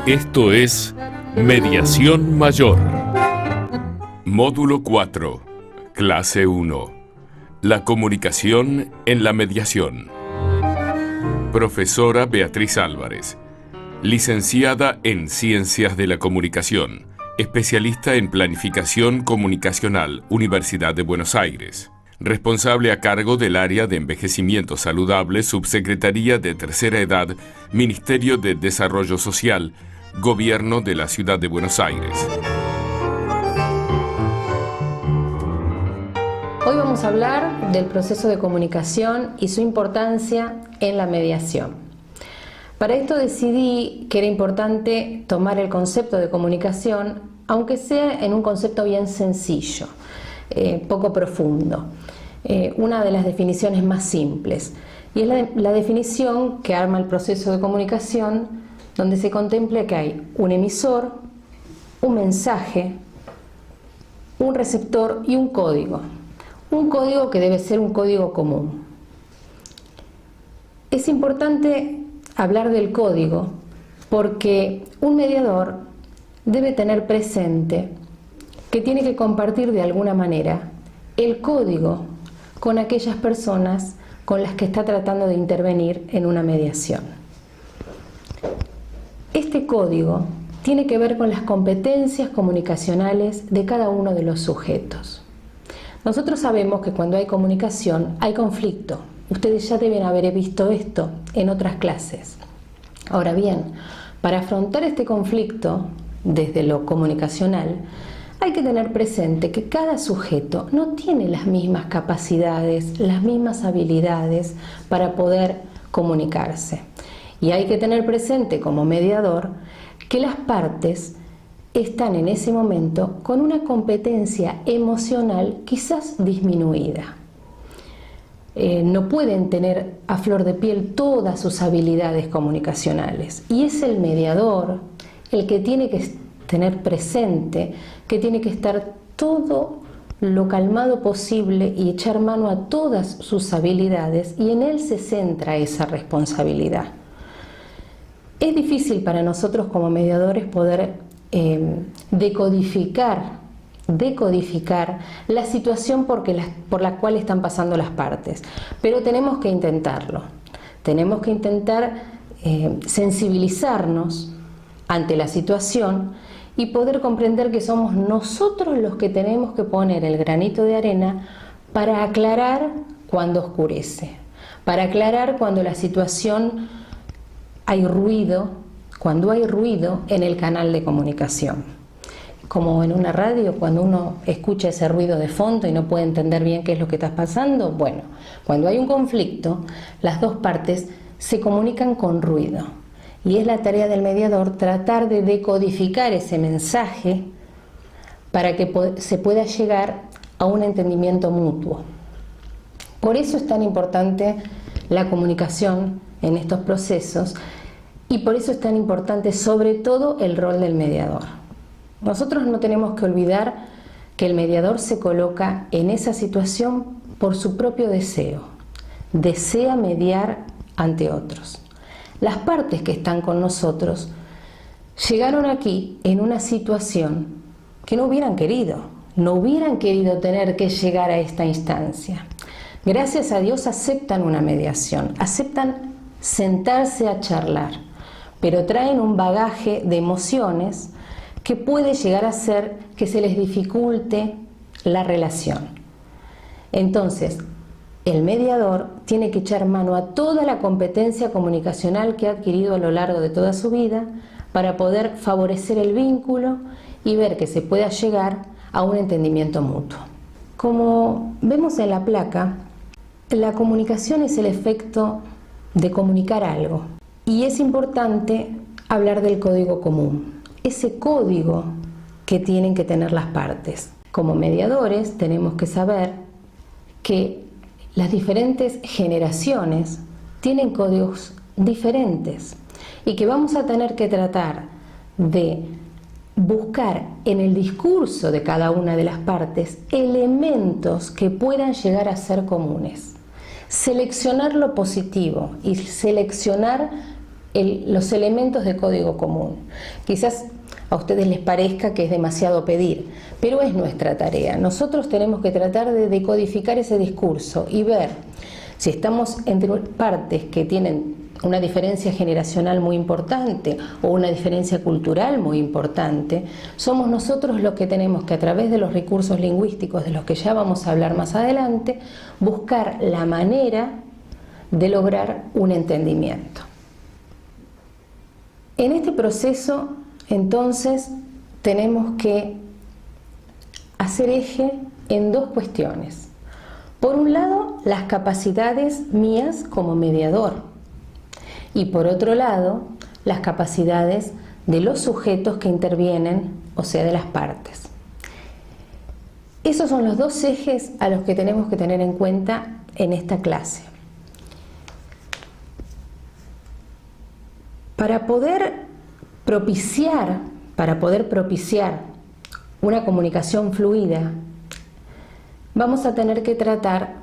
Esto es Mediación Mayor. Módulo 4, Clase 1. La comunicación en la mediación. Profesora Beatriz Álvarez, licenciada en Ciencias de la Comunicación, especialista en Planificación Comunicacional, Universidad de Buenos Aires. Responsable a cargo del área de envejecimiento saludable, Subsecretaría de Tercera Edad, Ministerio de Desarrollo Social, Gobierno de la Ciudad de Buenos Aires. Hoy vamos a hablar del proceso de comunicación y su importancia en la mediación. Para esto decidí que era importante tomar el concepto de comunicación, aunque sea en un concepto bien sencillo, poco profundo. Una de las definiciones más simples, y es la definición que arma el proceso de comunicación, donde se contempla que hay un emisor, un mensaje, un receptor y un código. Un código que debe ser un código común. Es importante hablar del código porque un mediador debe tener presente que tiene que compartir de alguna manera el código con aquellas personas con las que está tratando de intervenir en una mediación. Este código tiene que ver con las competencias comunicacionales de cada uno de los sujetos. Nosotros sabemos que cuando hay comunicación hay conflicto. Ustedes ya deben haber visto esto en otras clases. Ahora bien, para afrontar este conflicto desde lo comunicacional, hay que tener presente que cada sujeto no tiene las mismas capacidades, las mismas habilidades para poder comunicarse. Y hay que tener presente como mediador que las partes están en ese momento con una competencia emocional quizás disminuida. No pueden tener a flor de piel todas sus habilidades comunicacionales. Y es el mediador el que tiene que tener presente que tiene que estar todo lo calmado posible y echar mano a todas sus habilidades, y en él se centra esa responsabilidad. Es difícil para nosotros como mediadores poder decodificar la situación por la cual están pasando las partes, pero tenemos que intentarlo. Tenemos que intentar sensibilizarnos ante la situación y poder comprender que somos nosotros los que tenemos que poner el granito de arena para aclarar cuando oscurece, para aclarar cuando la situación hay ruido, cuando hay ruido en el canal de comunicación. Como en una radio, cuando uno escucha ese ruido de fondo y no puede entender bien qué es lo que está pasando, bueno, cuando hay un conflicto, las dos partes se comunican con ruido. Y es la tarea del mediador tratar de decodificar ese mensaje para que se pueda llegar a un entendimiento mutuo. Por eso es tan importante la comunicación en estos procesos y por eso es tan importante sobre todo el rol del mediador. Nosotros no tenemos que olvidar que el mediador se coloca en esa situación por su propio deseo. Desea mediar ante otros. Las partes que están con nosotros llegaron aquí en una situación que no hubieran querido tener que llegar a esta instancia. Gracias a Dios aceptan una mediación, aceptan sentarse a charlar, pero traen un bagaje de emociones que puede llegar a hacer que se les dificulte la relación. Entonces, el mediador tiene que echar mano a toda la competencia comunicacional que ha adquirido a lo largo de toda su vida para poder favorecer el vínculo y ver que se pueda llegar a un entendimiento mutuo. Como vemos en la placa, la comunicación es el efecto de comunicar algo. Y es importante hablar del código común, ese código que tienen que tener las partes. Como mediadores tenemos que saber que las diferentes generaciones tienen códigos diferentes y que vamos a tener que tratar de buscar en el discurso de cada una de las partes elementos que puedan llegar a ser comunes. Seleccionar lo positivo y seleccionar los elementos de código común. Quizás a ustedes les parezca que es demasiado pedir, pero es nuestra tarea. Nosotros tenemos que tratar de decodificar ese discurso y ver si estamos entre partes que tienen una diferencia generacional muy importante o una diferencia cultural muy importante. Somos nosotros los que tenemos que, a través de los recursos lingüísticos de los que ya vamos a hablar más adelante, buscar la manera de lograr un entendimiento. En este proceso, entonces, tenemos que hacer eje en dos cuestiones. Por un lado, las capacidades mías como mediador, y por otro lado, las capacidades de los sujetos que intervienen, o sea, de las partes. Esos son los dos ejes a los que tenemos que tener en cuenta en esta clase. Para poder propiciar una comunicación fluida, vamos a tener que tratar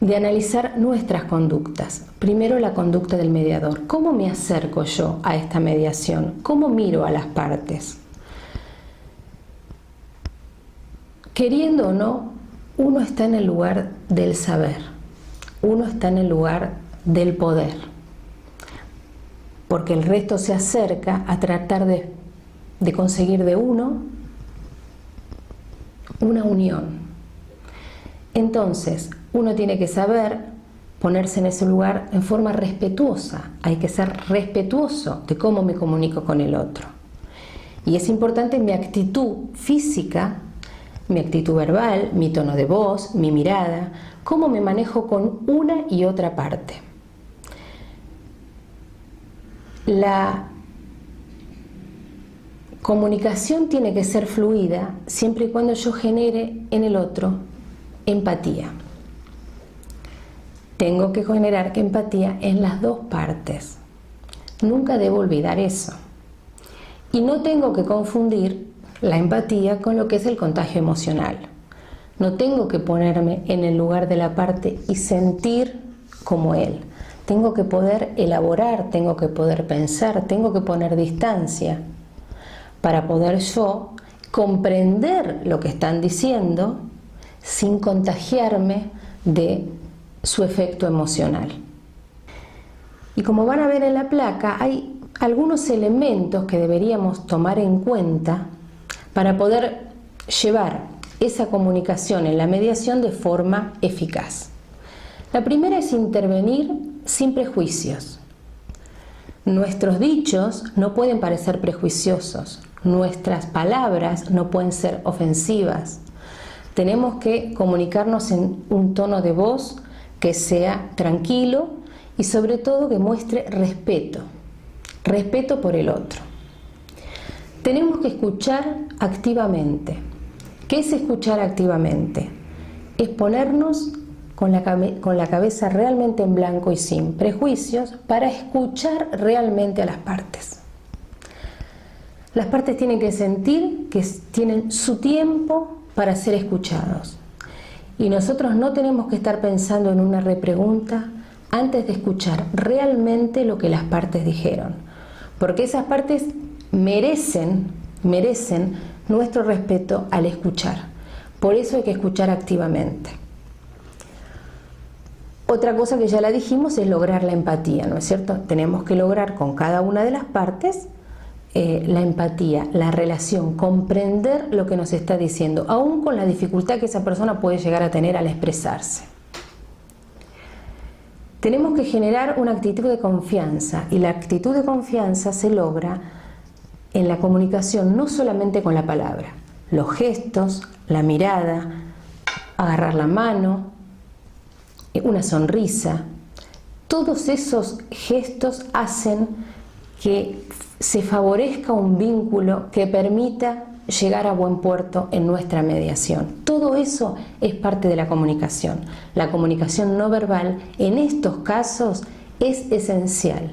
de analizar nuestras conductas. Primero, la conducta del mediador. ¿Cómo me acerco yo a esta mediación? ¿Cómo miro a las partes? Queriendo o no, uno está en el lugar del saber. Uno está en el lugar del poder. Porque el resto se acerca a tratar de conseguir de uno una unión. Entonces, uno tiene que saber ponerse en ese lugar en forma respetuosa. Hay que ser respetuoso de cómo me comunico con el otro. Y es importante mi actitud física, mi actitud verbal, mi tono de voz, mi mirada, cómo me manejo con una y otra parte. La comunicación tiene que ser fluida siempre y cuando yo genere en el otro empatía. Tengo que generar empatía en las dos partes. Nunca debo olvidar eso. Y no tengo que confundir la empatía con lo que es el contagio emocional. No tengo que ponerme en el lugar de la parte y sentir como él. Tengo que poder elaborar, tengo que poder pensar, tengo que poner distancia para poder yo comprender lo que están diciendo sin contagiarme de su efecto emocional. Y como van a ver en la placa, hay algunos elementos que deberíamos tomar en cuenta para poder llevar esa comunicación en la mediación de forma eficaz. La primera es intervenir sin prejuicios. Nuestros dichos no pueden parecer prejuiciosos, nuestras palabras no pueden ser ofensivas. Tenemos que comunicarnos en un tono de voz que sea tranquilo y sobre todo que muestre respeto, respeto por el otro. Tenemos que escuchar activamente. ¿Qué es escuchar activamente? Es ponernos con la cabeza realmente en blanco y sin prejuicios para escuchar realmente a las partes. Las partes tienen que sentir que tienen su tiempo para ser escuchados. Y nosotros no tenemos que estar pensando en una repregunta antes de escuchar realmente lo que las partes dijeron. Porque esas partes merecen nuestro respeto al escuchar. Por eso hay que escuchar activamente. Otra cosa que ya la dijimos es lograr la empatía, ¿no es cierto? Tenemos que lograr con cada una de las partes la empatía, la relación, comprender lo que nos está diciendo, aún con la dificultad que esa persona puede llegar a tener al expresarse. Tenemos que generar una actitud de confianza, y la actitud de confianza se logra en la comunicación no solamente con la palabra, los gestos, la mirada, agarrar la mano, una sonrisa. Todos esos gestos hacen que se favorezca un vínculo que permita llegar a buen puerto en nuestra mediación. Todo eso es parte de la comunicación. La comunicación no verbal en estos casos es esencial.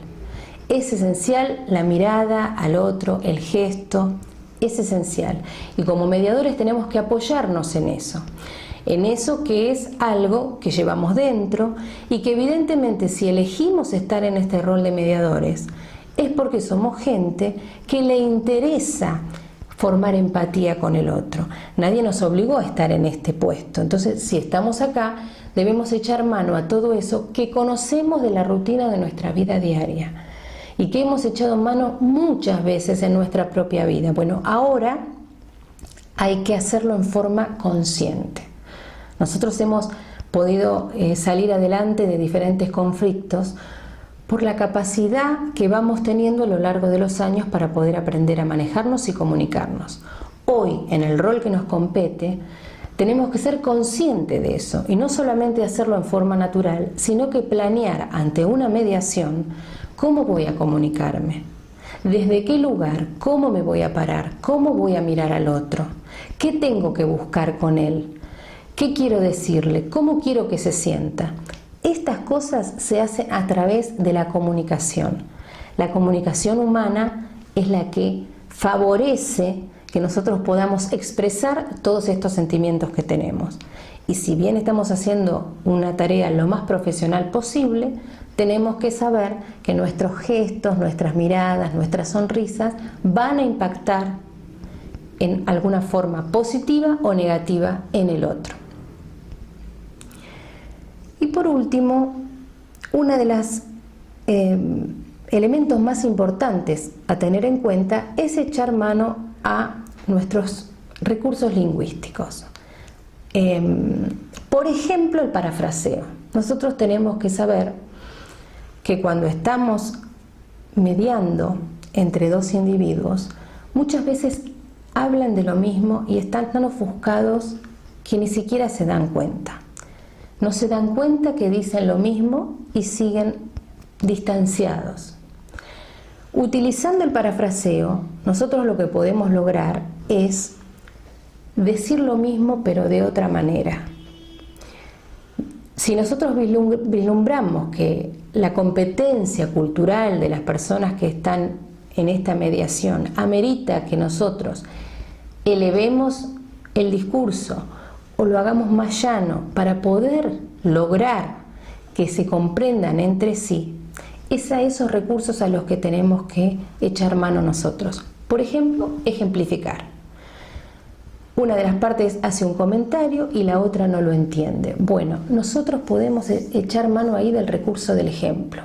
Es esencial la mirada al otro, el gesto, es esencial. Y como mediadores tenemos que apoyarnos en eso. en eso que es algo que llevamos dentro y que evidentemente si elegimos estar en este rol de mediadores es porque somos gente que le interesa formar empatía con el otro. Nadie nos obligó a estar en este puesto. Entonces, si estamos acá, debemos echar mano a todo eso que conocemos de la rutina de nuestra vida diaria y que hemos echado mano muchas veces en nuestra propia vida. Bueno, ahora hay que hacerlo en forma consciente. Nosotros hemos podido salir adelante de diferentes conflictos por la capacidad que vamos teniendo a lo largo de los años para poder aprender a manejarnos y comunicarnos. Hoy, en el rol que nos compete, tenemos que ser conscientes de eso y no solamente hacerlo en forma natural, sino que planear ante una mediación cómo voy a comunicarme, desde qué lugar, cómo me voy a parar, cómo voy a mirar al otro, qué tengo que buscar con él, qué quiero decirle, cómo quiero que se sienta. Estas cosas se hacen a través de la comunicación. La comunicación humana es la que favorece que nosotros podamos expresar todos estos sentimientos que tenemos. Y si bien estamos haciendo una tarea lo más profesional posible, tenemos que saber que nuestros gestos, nuestras miradas, nuestras sonrisas van a impactar en alguna forma positiva o negativa en el otro. Y por último, uno de los elementos más importantes a tener en cuenta es echar mano a nuestros recursos lingüísticos. Por ejemplo, el parafraseo. Nosotros tenemos que saber que cuando estamos mediando entre dos individuos, muchas veces hablan de lo mismo y están tan ofuscados que ni siquiera se dan cuenta. No se dan cuenta que dicen lo mismo y siguen distanciados. Utilizando el parafraseo, nosotros lo que podemos lograr es decir lo mismo pero de otra manera. Si nosotros vislumbramos que la competencia cultural de las personas que están en esta mediación amerita que nosotros elevemos el discurso o lo hagamos más llano para poder lograr que se comprendan entre sí, es a esos recursos a los que tenemos que echar mano nosotros. Por ejemplo, ejemplificar. Una de las partes hace un comentario y la otra no lo entiende. Bueno, nosotros podemos echar mano ahí del recurso del ejemplo.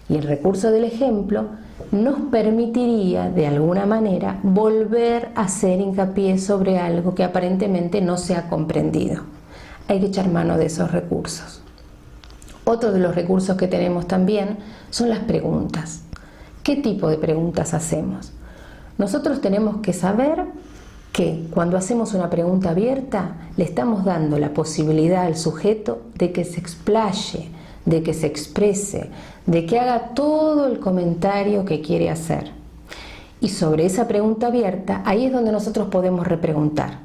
Y el recurso del ejemplo nos permitiría, de alguna manera, volver a hacer hincapié sobre algo que aparentemente no se ha comprendido. Hay que echar mano de esos recursos. Otro de los recursos que tenemos también son las preguntas. ¿Qué tipo de preguntas hacemos? Nosotros tenemos que saber que cuando hacemos una pregunta abierta, le estamos dando la posibilidad al sujeto de que se explaye, de que se exprese, de que haga todo el comentario que quiere hacer. Y sobre esa pregunta abierta, ahí es donde nosotros podemos repreguntar.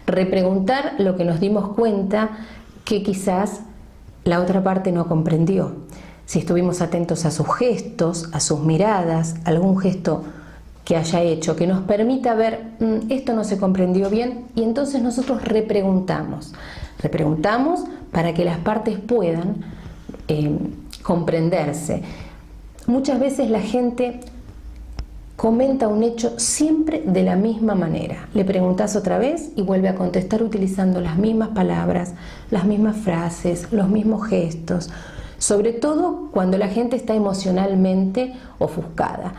Repreguntar lo que nos dimos cuenta que quizás la otra parte no comprendió. Si estuvimos atentos a sus gestos, a sus miradas, algún gesto que haya hecho, que nos permita ver, esto no se comprendió bien, y entonces nosotros repreguntamos. Repreguntamos para que las partes puedan comprenderse. Muchas veces la gente comenta un hecho siempre de la misma manera. Le preguntas otra vez y vuelve a contestar utilizando las mismas palabras, las mismas frases, los mismos gestos, sobre todo cuando la gente está emocionalmente ofuscada.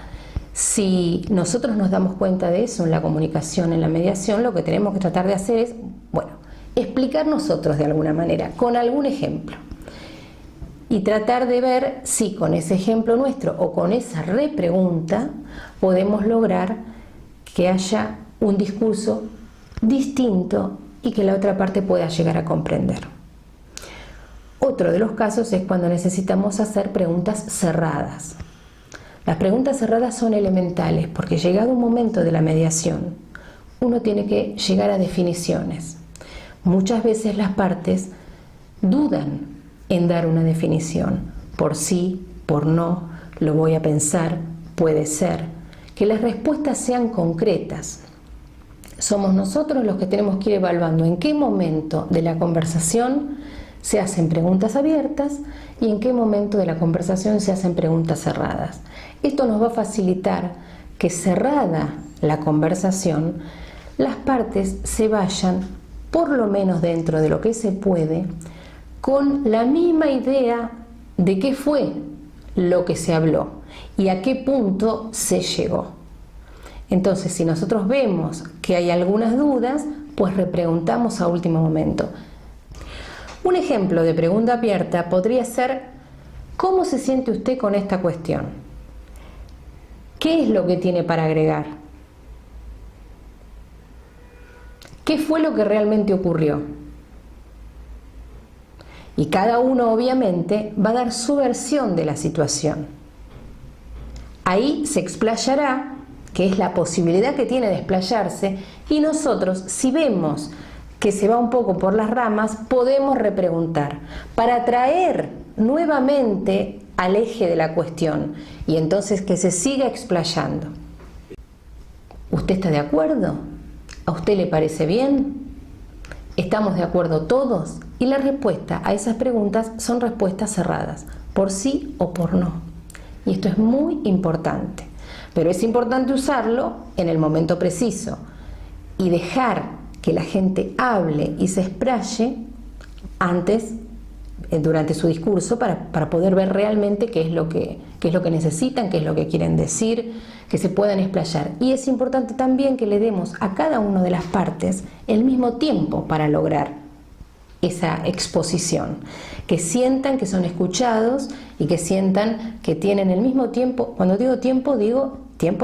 Si nosotros nos damos cuenta de eso en la comunicación, en la mediación, lo que tenemos que tratar de hacer es, bueno, explicar nosotros de alguna manera, con algún ejemplo. Y tratar de ver si con ese ejemplo nuestro o con esa repregunta podemos lograr que haya un discurso distinto y que la otra parte pueda llegar a comprender. Otro de los casos es cuando necesitamos hacer preguntas cerradas. Las preguntas cerradas son elementales porque llegado un momento de la mediación, uno tiene que llegar a definiciones. Muchas veces las partes dudan en dar una definición, por sí, por no, lo voy a pensar, puede ser, que las respuestas sean concretas. Somos nosotros los que tenemos que ir evaluando en qué momento de la conversación se hacen preguntas abiertas y en qué momento de la conversación se hacen preguntas cerradas. Esto nos va a facilitar que, cerrada la conversación, las partes se vayan, por lo menos dentro de lo que se puede, con la misma idea de qué fue lo que se habló y a qué punto se llegó. Entonces, si nosotros vemos que hay algunas dudas, pues repreguntamos a último momento. Un ejemplo de pregunta abierta podría ser: ¿cómo se siente usted con esta cuestión? ¿Qué es lo que tiene para agregar? ¿Qué fue lo que realmente ocurrió? Y cada uno obviamente va a dar su versión de la situación. Ahí se explayará, que es la posibilidad que tiene de explayarse, y nosotros, si vemos que se va un poco por las ramas, podemos repreguntar para traer nuevamente al eje de la cuestión y entonces que se siga explayando. ¿Usted está de acuerdo? ¿A usted le parece bien? ¿Estamos de acuerdo todos? Y la respuesta a esas preguntas son respuestas cerradas, por sí o por no. Y esto es muy importante. Pero es importante usarlo en el momento preciso y dejar que la gente hable y se explaye antes, durante su discurso, para poder ver realmente qué es lo que necesitan, qué es lo que quieren decir, que se puedan explayar. Y es importante también que le demos a cada una de las partes el mismo tiempo para lograr esa exposición, que sientan que son escuchados y que sientan que tienen el mismo tiempo. Cuando digo tiempo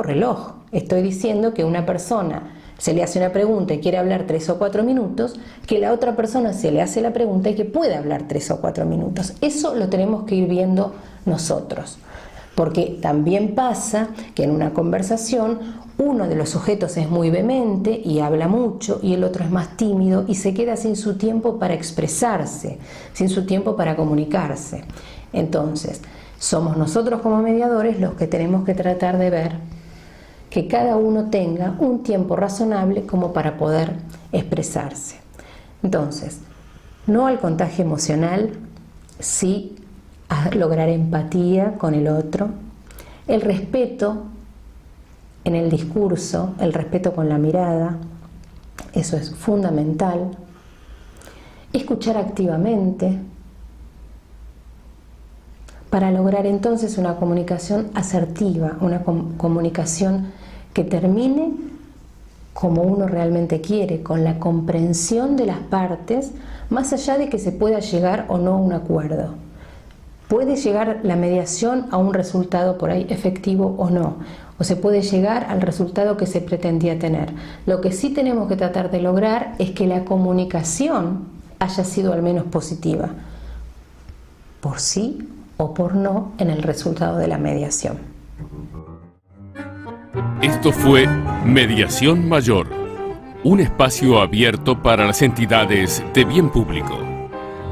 reloj. Estoy diciendo que una persona se le hace una pregunta y quiere hablar 3 o 4 minutos, que la otra persona se le hace la pregunta y que puede hablar 3 o 4 minutos. Eso lo tenemos que ir viendo nosotros, porque también pasa que en una conversación uno de los sujetos es muy vehemente y habla mucho y el otro es más tímido y se queda sin su tiempo para expresarse, sin su tiempo para comunicarse. Entonces, somos nosotros como mediadores los que tenemos que tratar de ver que cada uno tenga un tiempo razonable como para poder expresarse. Entonces, no al contagio emocional, sí a lograr empatía con el otro, el respeto en el discurso, el respeto con la mirada, eso es fundamental, escuchar activamente, para lograr entonces una comunicación asertiva, una comunicación que termine como uno realmente quiere, con la comprensión de las partes, más allá de que se pueda llegar o no a un acuerdo. Puede llegar la mediación a un resultado por ahí efectivo o no, o se puede llegar al resultado que se pretendía tener. Lo que sí tenemos que tratar de lograr es que la comunicación haya sido al menos positiva, por sí o por no, en el resultado de la mediación. Esto fue Mediación Mayor, un espacio abierto para las entidades de bien público.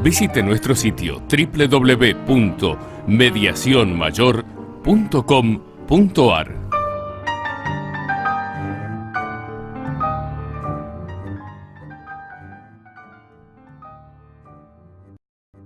Visite nuestro sitio www.mediacionmayor.com.ar.